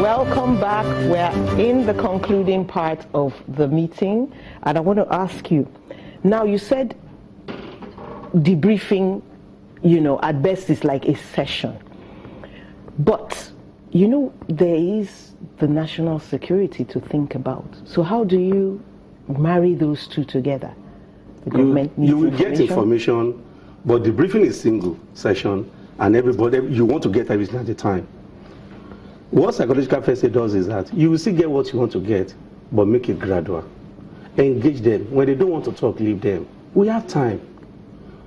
Welcome back. We're in the concluding part of the meeting, and I want to ask you, now you said debriefing, at best is like a session. But, there is the national security to think about. So how do you marry those two together? The government needs you will get information, but debriefing is single session, and everybody, you want to get everything at a time. What psychological first aid does is that you will still get what you want to get, but make it gradual. Engage them. When they don't want to talk, leave them. We have time.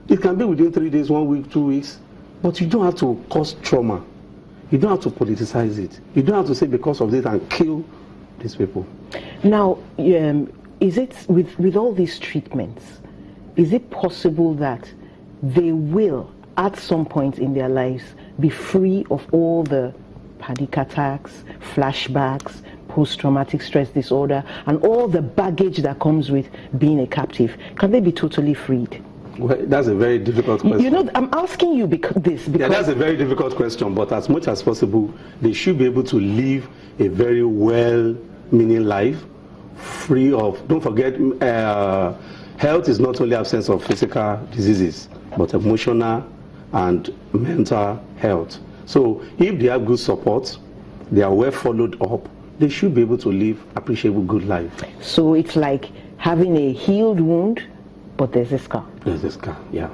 It can be within 3 days, 1 week, 2 weeks, but you don't have to cause trauma. You don't have to politicize it. You don't have to say because of this and kill these people. Now, is it, with all these treatments, is it possible that they will, at some point in their lives, be free of all the panic attacks, flashbacks, post-traumatic stress disorder, and all the baggage that comes with being a captive? Can they be totally freed? Well, that's a very difficult question. I'm asking you because that's a very difficult question, but as much as possible, they should be able to live a very well-meaning life, free of, don't forget, health is not only absence of physical diseases, but emotional and mental health. So if they have good support, they are well followed up, they should be able to live appreciable good life. So it's like having a healed wound, but there's a scar. There's a scar, yeah.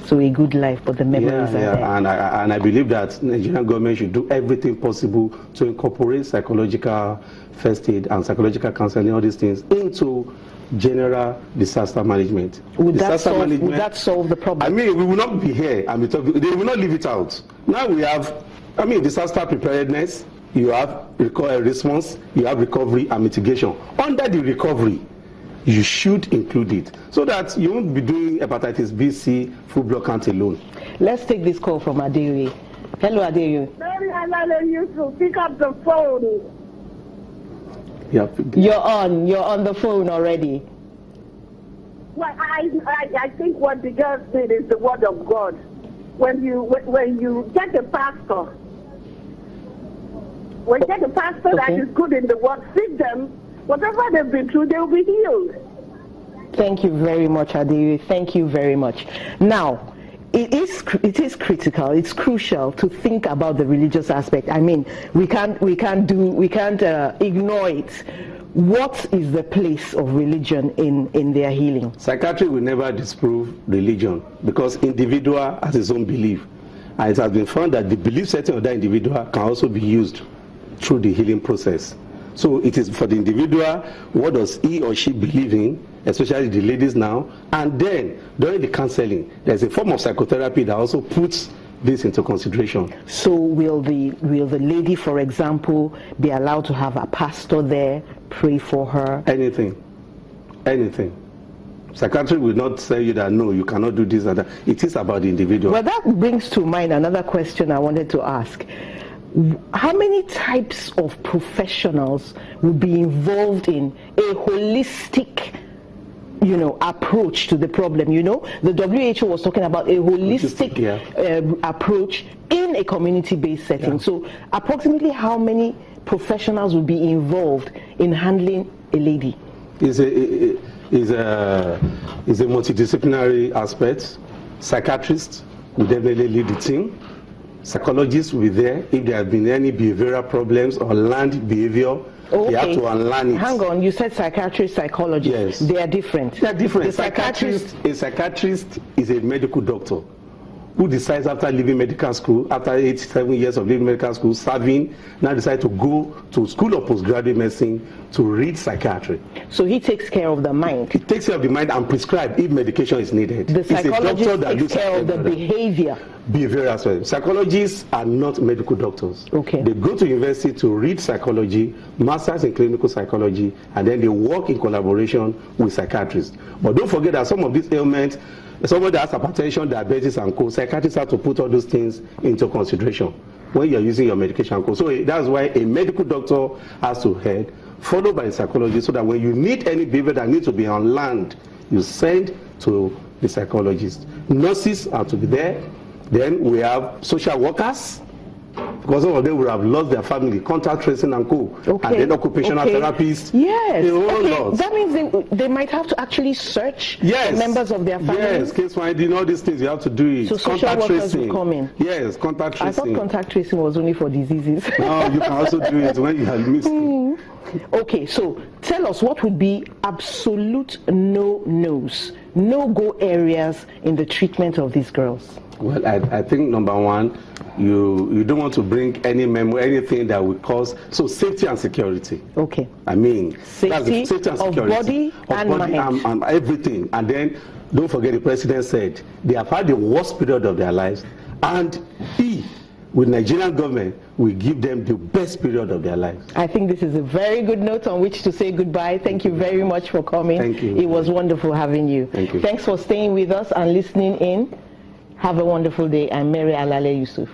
So a good life, but the memories are there. And I believe that the Nigerian government should do everything possible to incorporate psychological first aid and psychological counseling, all these things, into general disaster management. Would that solve the problem? I mean, we will not be here and they will not leave it out. Now we have, disaster preparedness, you have response, you have recovery and mitigation. Under the recovery, you should include it so that you won't be doing hepatitis B, C, full blood count alone. Let's take this call from Adeoye. Hello, Adeoye. Mary, I'm allowing you to pick up the phone. Yeah. You're on the phone already. Well, I think what the girls did is the word of God. When you get a pastor, that is good in the word, feed them. Whatever they've been through, they'll be healed. Thank you very much, Adeoye. Thank you very much. Now, it is critical. It's crucial to think about the religious aspect. I mean, we can't ignore it. What is the place of religion in their healing? Psychiatry will never disprove religion because individual has his own belief, and it has been found that the belief setting of that individual can also be used through the healing process. So it is for the individual, what does he or she believe in, especially the ladies now, and then during the counseling, there's a form of psychotherapy that also puts this into consideration. So will the lady, for example, be allowed to have a pastor there, pray for her? Anything. Psychiatry will not tell you that no, you cannot do this and that. It is about the individual. Well, that brings to mind another question I wanted to ask. How many types of professionals would be involved in a holistic, approach to the problem? The WHO was talking about a holistic approach in a community-based setting. Yeah. So approximately how many professionals would be involved in handling a lady? It's a multidisciplinary aspect. Psychiatrists will definitely lead the team. Psychologists will be there if there have been any behavioral problems or learned behavior. Okay. They have to unlearn it. Hang on, you said psychiatrist, psychologist. Yes. They are different. They are different. A psychiatrist is a medical doctor who decides after leaving medical school, after 7 years of leaving medical school, serving, now decide to go to school of postgraduate medicine to read psychiatry. So he takes care of the mind. He takes care of the mind and prescribes if medication is needed. The psychologist takes care of the behavior. Behavior as well. Psychologists are not medical doctors. Okay. They go to university to read psychology, masters in clinical psychology, and then they work in collaboration with psychiatrists. But don't forget that some of these ailments, somebody that has hypertension, diabetes, and co, psychiatrists have to put all those things into consideration when you're using your medication and co. So that's why a medical doctor has to head, followed by a psychologist, so that when you need any behavior that needs to be unlearned, you send to the psychologist. Nurses are to be there. Then we have social workers, because some of them would have lost their family, contact tracing and co, and then occupational therapists. Yes. A whole lot. That means they might have to actually search the members of their family. Yes, case finding, all these things, you have to do it. So social workers will come in. Yes, contact tracing. I thought contact tracing was only for diseases. No, you can also do it when you have missed it. Okay, so tell us what would be absolute no-nos, no-go areas in the treatment of these girls. Well, I think number one, you don't want to bring any anything that would cause, so safety and security. Okay. I mean, safety and security. Of body and mind. And everything. And then, don't forget the president said, they have had the worst period of their lives, and with Nigerian government, we give them the best period of their lives. I think this is a very good note on which to say goodbye. Thank you very much for coming. Thank you. It was wonderful having you. Thank you. Thanks for staying with us and listening in. Have a wonderful day. I'm Mary Alale Yusuf.